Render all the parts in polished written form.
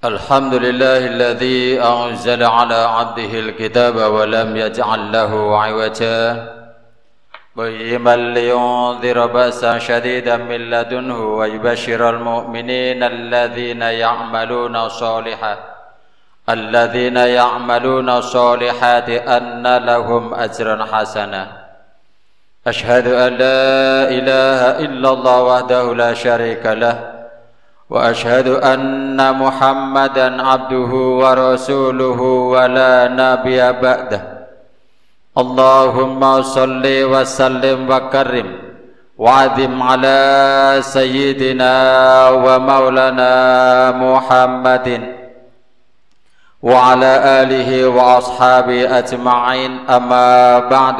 الحمد لله الذي أنزل على عبده الكتاب ولم يجعل له عوجا قيما لينذر بأسا شديدا من لدنه ويبشر المؤمنين الذين يعملون الصالحات أن لهم أجرا حسنا أشهد أن لا إله إلا الله وحده لا شريك له وأشهد أن محمدا عبده ورسوله ولا نبي بعده اللهم صل وسلم وكرم وعظم على سيدنا ومولانا محمد وعلى آله وأصحابه أجمعين أما بعد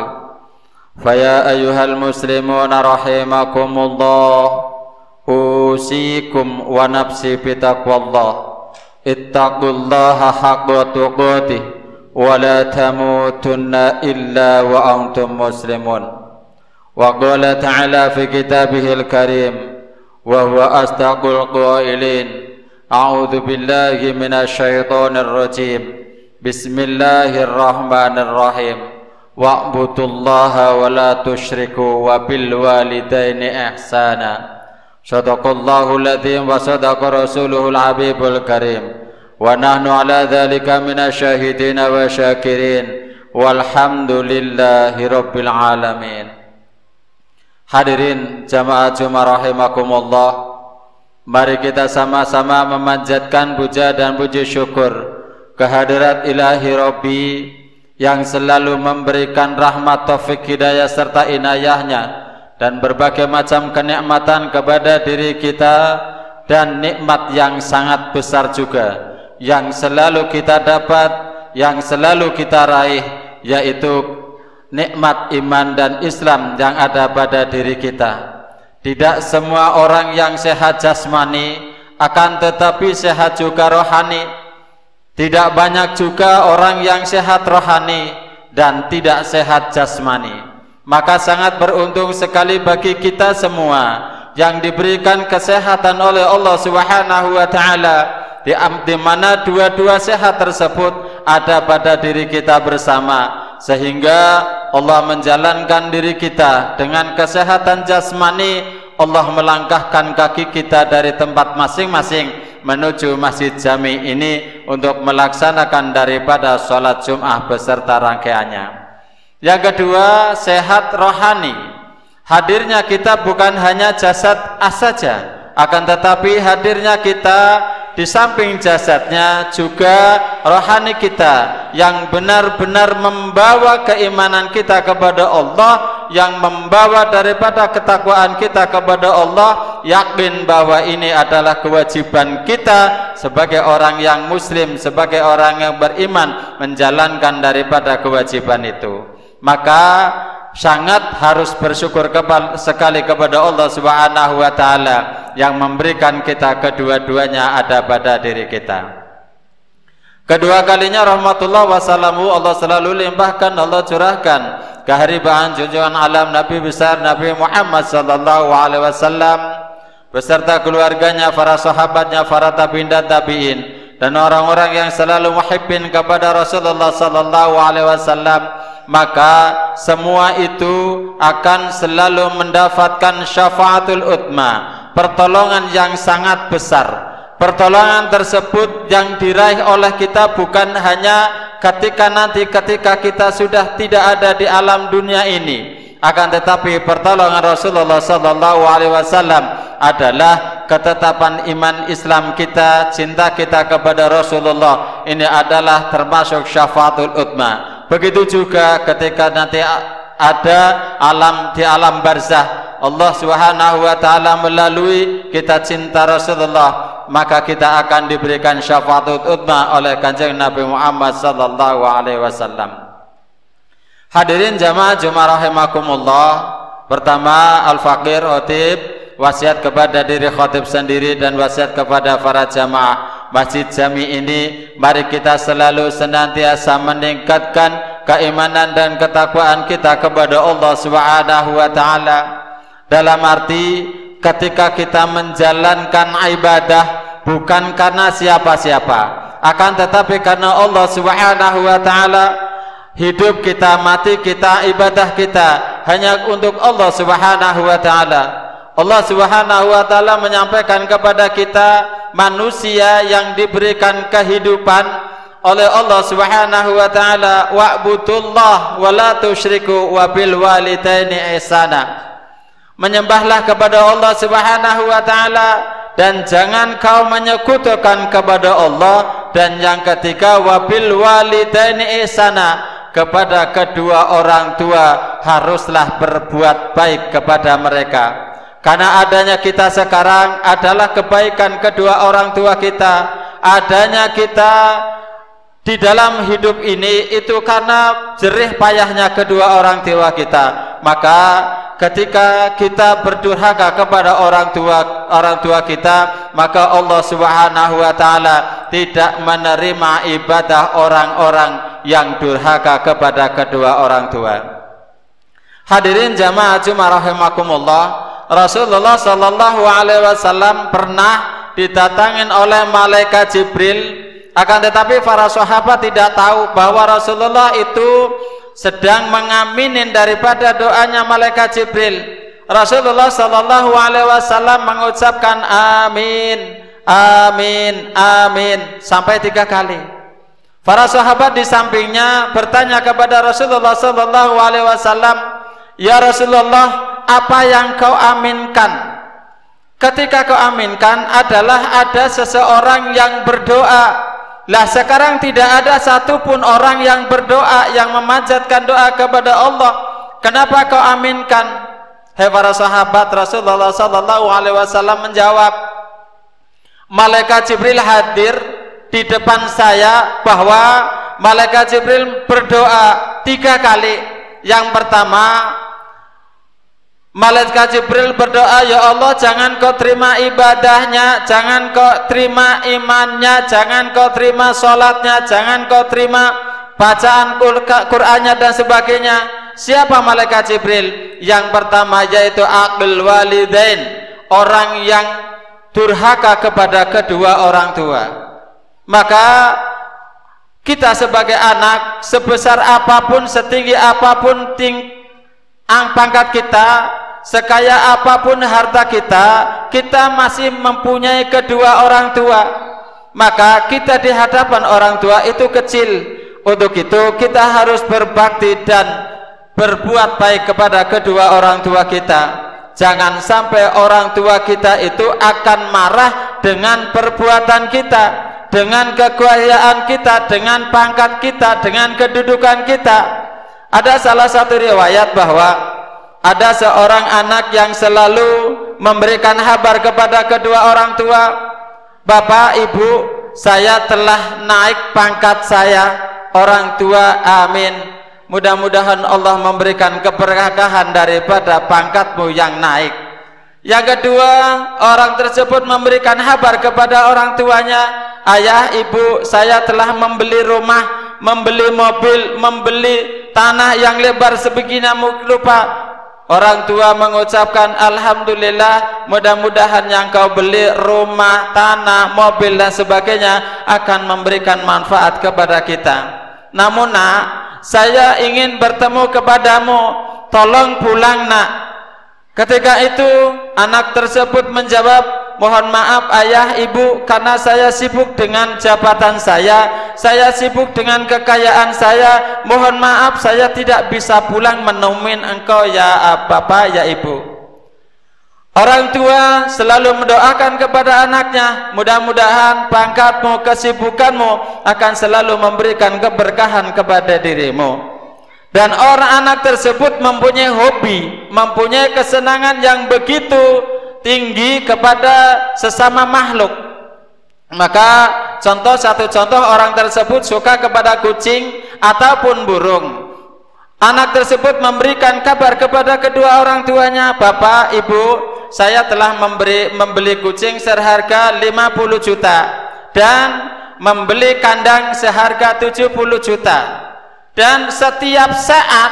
فيا أيها المسلمون رحمكم الله أوصيكم ونفسي بتقوى الله اتقوا الله حق تقاته ولا تموتن إلا وأنتم مسلمون وقال تعالى في كتابه الكريم وهو أصدق القائلين أعوذ بالله من الشيطان الرجيم بسم الله الرحمن الرحيم واعبدوا الله ولا تشركوا وبالوالدين إحسانا صدق الله العظيم وصدق رسوله الحبيب الكريم ونحن على ذلك من الشاهدين والشاكرين والحمد لله رب العالمين. Hadirin jamaah Jumat rahimakumullah, mari kita sama-sama memanjatkan puja dan puji syukur kehadirat Ilahi Rabbi yang selalu memberikan rahmat, taufik, hidayah serta inayahnya dan berbagai macam kenikmatan kepada diri kita, dan nikmat yang sangat besar juga yang selalu kita dapat, yang selalu kita raih, yaitu nikmat iman dan Islam yang ada pada diri kita. Tidak semua orang yang sehat jasmani akan tetapi sehat juga rohani. Tidak banyak juga orang yang sehat rohani dan tidak sehat jasmani. Maka sangat beruntung sekali bagi kita semua yang diberikan kesehatan oleh Allah Subhanahu wa taala, di mana dua-dua sehat tersebut ada pada diri kita bersama, sehingga Allah menjalankan diri kita dengan kesehatan jasmani. Allah melangkahkan kaki kita dari tempat masing-masing menuju Masjid Jami ini untuk melaksanakan daripada sholat Jum'ah beserta rangkaiannya. Yang kedua, sehat rohani. Hadirnya kita bukan hanya jasad saja, akan tetapi hadirnya kita di samping jasadnya juga rohani kita yang benar-benar membawa keimanan kita kepada Allah, yang membawa daripada ketakwaan kita kepada Allah, yakin bahwa ini adalah kewajiban kita sebagai orang yang muslim, sebagai orang yang beriman, menjalankan daripada kewajiban itu. Maka sangat harus bersyukur sekali kepada Allah Subhanahu wa taala yang memberikan kita kedua-duanya ada pada diri kita. Kedua kalinya rahmatullah wassalamu Allah selalu limpahkan, Allah curahkan kehariban junjungan alam Nabi besar Nabi Muhammad sallallahu alaihi wasallam beserta keluarganya, para sahabatnya, para tabi'in dan tabi'in, dan orang-orang yang selalu muhibbin kepada Rasulullah sallallahu alaihi wasallam. Maka semua itu akan selalu mendapatkan syafaatul utma, pertolongan yang sangat besar. Pertolongan tersebut yang diraih oleh kita bukan hanya ketika kita sudah tidak ada di alam dunia ini, akan tetapi pertolongan Rasulullah sallallahu alaihi wasallam adalah ketetapan iman Islam kita, cinta kita kepada Rasulullah. Ini adalah termasuk syafaatul utma. Begitu juga ketika nanti ada di alam barzah, Allah Subhanahu wa taala melalui kita cinta Rasulullah, maka kita akan diberikan syafaatul utma oleh Kanjeng Nabi Muhammad sallallahu alaihi wasallam. Hadirin jamaah Jumat rahimakumullah, pertama al-faqir khatib wasiat kepada diri khatib sendiri dan wasiat kepada para jamaah Masjid Jami ini, mari kita selalu senantiasa meningkatkan keimanan dan ketakwaan kita kepada Allah Subhanahu wa taala. Dalam arti ketika kita menjalankan ibadah, bukan karena siapa-siapa, akan tetapi karena Allah Subhanahu wa taala. Hidup kita, mati kita, ibadah kita hanya untuk Allah Subhanahu wa taala. Allah Subhanahu wa taala menyampaikan kepada kita manusia yang diberikan kehidupan oleh Allah Subhanahu wa taala, wa'budullah wa la tusyriku wa bil walidaini ihsana. Menyembahlah kepada Allah Subhanahu wa taala dan jangan kau menyekutukan kepada Allah. Dan yang ketiga, wa bil walidaini ihsana, kepada kedua orang tua haruslah berbuat baik kepada mereka. Karena adanya kita sekarang adalah kebaikan kedua orang tua kita. Adanya kita di dalam hidup ini itu karena jerih payahnya kedua orang tua kita. Maka ketika kita berdurhaka kepada orang tua kita, maka Allah Subhanahu wa taala tidak menerima ibadah orang-orang yang durhaka kepada kedua orang tua. Hadirin jamaah Jumat rahimakumullah, Rasulullah sallallahu alaihi wasallam pernah didatangin oleh malaikat Jibril, akan tetapi para sahabat tidak tahu bahwa Rasulullah itu sedang mengaminin daripada doanya malaikat Jibril. Rasulullah sallallahu alaihi wasallam mengucapkan amin, amin, amin sampai 3 kali. Para sahabat di sampingnya bertanya kepada Rasulullah sallallahu alaihi wasallam, "Ya Rasulullah, apa yang kau aminkan?" Ketika kau aminkan adalah ada seseorang yang berdoa. Lah sekarang tidak ada satupun orang yang berdoa, yang memanjatkan doa kepada Allah. Kenapa kau aminkan? Hai para sahabat, Rasulullah sallallahu alaihi wasallam menjawab, malaikat Jibril hadir di depan saya bahwa malaikat Jibril berdoa 3 kali. Yang pertama, malaikat Jibril berdoa, "Ya Allah, jangan kau terima ibadahnya, jangan kau terima imannya, jangan kau terima sholatnya, jangan kau terima bacaan Qur'annya dan sebagainya." Siapa malaikat Jibril? Yang pertama yaitu aqil walidain, orang yang durhaka kepada kedua orang tua. Maka kita sebagai anak, sebesar apapun, setinggi apapun pangkat kita, sekaya apapun harta kita, kita masih mempunyai kedua orang tua. Maka kita di hadapan orang tua itu kecil. Untuk itu kita harus berbakti dan berbuat baik kepada kedua orang tua kita. Jangan sampai orang tua kita itu akan marah dengan perbuatan kita, dengan kekayaan kita, dengan pangkat kita, dengan kedudukan kita. Ada salah satu riwayat bahwa ada seorang anak yang selalu memberikan kabar kepada kedua orang tua, "Bapak, Ibu, saya telah naik pangkat saya." Orang tua, amin. Mudah-mudahan Allah memberikan keberkahan daripada pangkatmu yang naik. Yang kedua, orang tersebut memberikan kabar kepada orang tuanya, "Ayah, Ibu, saya telah membeli rumah, membeli mobil, membeli tanah yang lebar sebegini rupa." Orang tua mengucapkan, "Alhamdulillah, mudah-mudahan yang kau beli rumah, tanah, mobil dan sebagainya akan memberikan manfaat kepada kita. Namun nak, saya ingin bertemu kepadamu, tolong pulang nak." Ketika itu anak tersebut menjawab, "Mohon maaf ayah, ibu, karena saya sibuk dengan jabatan saya sibuk dengan kekayaan saya. Mohon maaf, saya tidak bisa pulang menemuin engkau ya bapak, ya ibu." Orang tua selalu mendoakan kepada anaknya, mudah-mudahan pangkatmu, kesibukanmu akan selalu memberikan keberkahan kepada dirimu. Dan orang anak tersebut mempunyai hobi, mempunyai kesenangan yang begitu tinggi kepada sesama makhluk. Maka satu contoh orang tersebut suka kepada kucing ataupun burung. Anak tersebut memberikan kabar kepada kedua orang tuanya, "Bapak, Ibu, saya telah membeli kucing seharga 50 juta dan membeli kandang seharga 70 juta. Dan setiap saat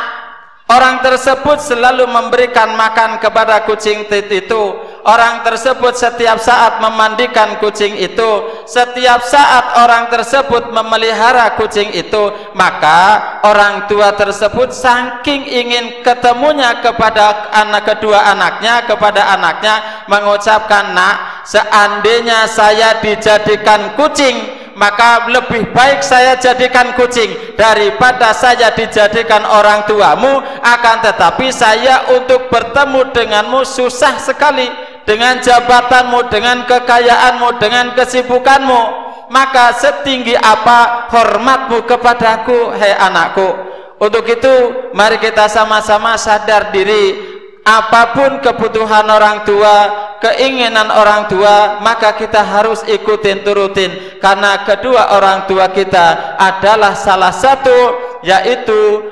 orang tersebut selalu memberikan makan kepada kucing itu orang tersebut setiap saat memandikan kucing itu, setiap saat orang tersebut memelihara kucing itu, maka orang tua tersebut saking ingin ketemunya kepada kedua anaknya, kepada anaknya mengucapkan, "Nak, seandainya saya dijadikan kucing, maka lebih baik saya jadikan kucing daripada saya dijadikan orang tuamu. Akan tetapi saya untuk bertemu denganmu susah sekali, dengan jabatanmu, dengan kekayaanmu, dengan kesibukanmu. Maka setinggi apa hormatmu kepadaku, hei anakku." Untuk itu mari kita sama-sama sadar diri, apapun kebutuhan orang tua, keinginan orang tua, maka kita harus ikutin turutin, karena kedua orang tua kita adalah salah satu, yaitu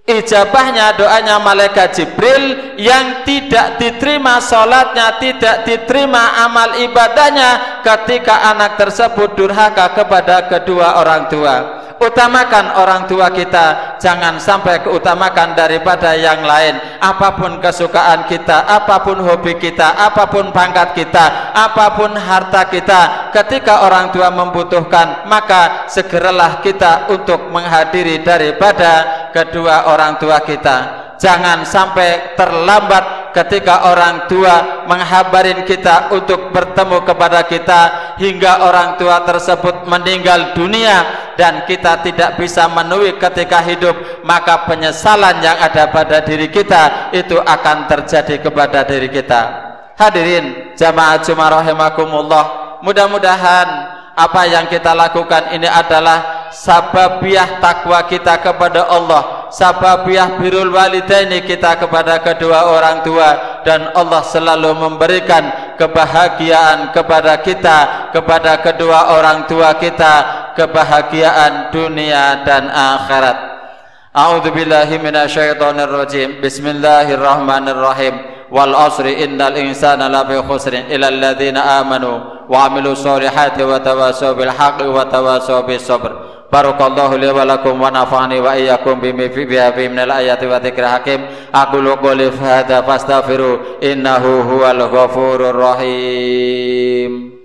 ijabahnya doanya malaikat Jibril yang tidak diterima sholatnya, tidak diterima amal ibadahnya ketika anak tersebut durhaka kepada kedua orang tua. Utamakan orang tua kita, jangan sampai keutamakan daripada yang lain. Apapun kesukaan kita, apapun hobi kita, apapun pangkat kita, apapun harta kita, ketika orang tua membutuhkan, maka segeralah kita untuk menghadiri daripada kedua orang tua kita. Jangan sampai terlambat ketika orang tua menghabarin kita untuk bertemu kepada kita, hingga orang tua tersebut meninggal dunia dan kita tidak bisa menemui ketika hidup, maka penyesalan yang ada pada diri kita itu akan terjadi kepada diri kita. Hadirin jamaah Jumat rahimakumullah, mudah-mudahan apa yang kita lakukan ini adalah sababiah takwa kita kepada Allah, sababiah birrul walidaini kita kepada kedua orang tua, dan Allah selalu memberikan kebahagiaan kepada kita, kepada kedua orang tua kita, kebahagiaan dunia dan akhirat. A'udzubillahi minasyaitonirrajim. Bismillahirrahmanirrahim. Wal asri innal insana lafi khusrin illa alladzina amanu wa amilu sholihati wa tawasaw bil haqqi wa tawasaw bis sabr. Barakallahu li wa lakum wa nafa'ani wa iyyakum bima fihi minal ayati wa dzikril hakim. Aqulu qouli hadza fastaghfiru innahu huwal ghafurur rahim.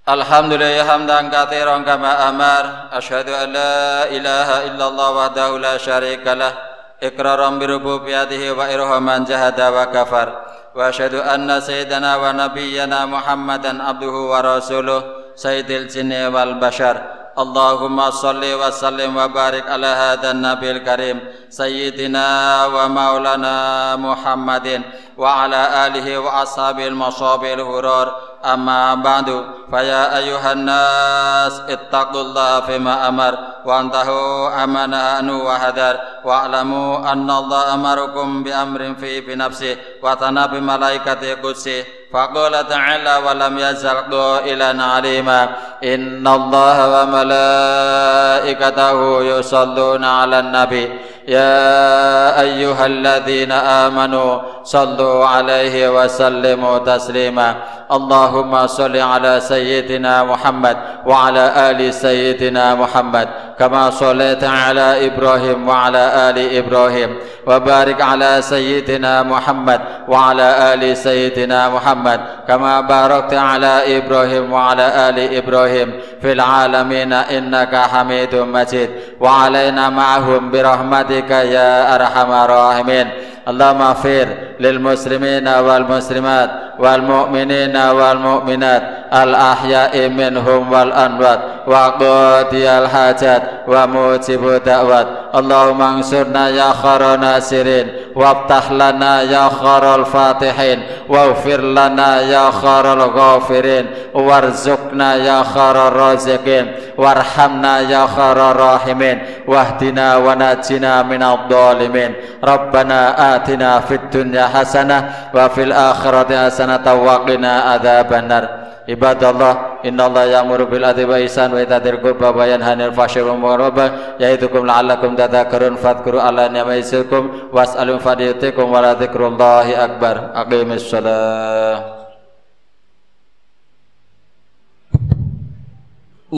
Alhamdulillah hamdan katsiran kama amar. Asyhadu an la ilaha illallah wahdahu la syarikalah iqraran bi rububiyyatihi wa irhaman jahada wa kafar. Wa asyhadu anna sayyidana wa nabiyyana Muhammadan abduhu wa rasuluh sayyidil jinni wal bashar. Allahumma salli wa sallim wa barik ala hadan nabil karim sayyidina wa maulana Muhammadin wa ala alihi wa ashabil masabil hurur. Amma ba'du, faya ayuhan nas ittaqullaha fima amar wa antahu amana anu wa hadar wa alamu anna Allah amarukum bi amrin fi nafsi wa tanabi malaikati qudsi faqala ta'ala wa lam yazal qailan alima innallaha wa malaikatahu yusalluna 'alan nabi ya ayyuhalladzina amanu sallu 'alaihi wa sallimu taslima. Allahumma salli ala sayyidina Muhammad wa ala ali sayyidina Muhammad kama sallaita ala Ibrahim wa ala ali Ibrahim wa barik ala sayyidina Muhammad wa ala ali sayyidina Muhammad kama barakta ala Ibrahim wa ala ali Ibrahim fil alamin innaka Hamidum Majid wa alaina ma'ahum bi rahmatika ya arhamar rahimin. Allahumma ighfir lil muslimina wal muslimat wal mu'minina wal mu'minat al ahya'i minhum wal amwat wa qadiyal hajat wa mujibu da'wat. Allahumma ansurna ya khairan nasirin waftah lana ya khairal fatihin waghfir lana ya khairal ghafirin warzuqna ya khairar raziqin warhamna ya khairar rahimin wahdina wa najina minadh dhalimin. Rabbana atina fid dunya hasanah wa fil akhirati hasanah wa qina adzabannar. Ibadallah, innallaha ya'muru bil adli wa ihsan wa ita'i dzil qurba wa yanha 'anil fahsya'i wal munkari wal baghi ya'idukum la'allakum tadhakkarun fadhkuru Allaha ni'ma yadhkurkum was'alu fadiyatikum wa la dzikrullahi akbar. Aqimis shalah.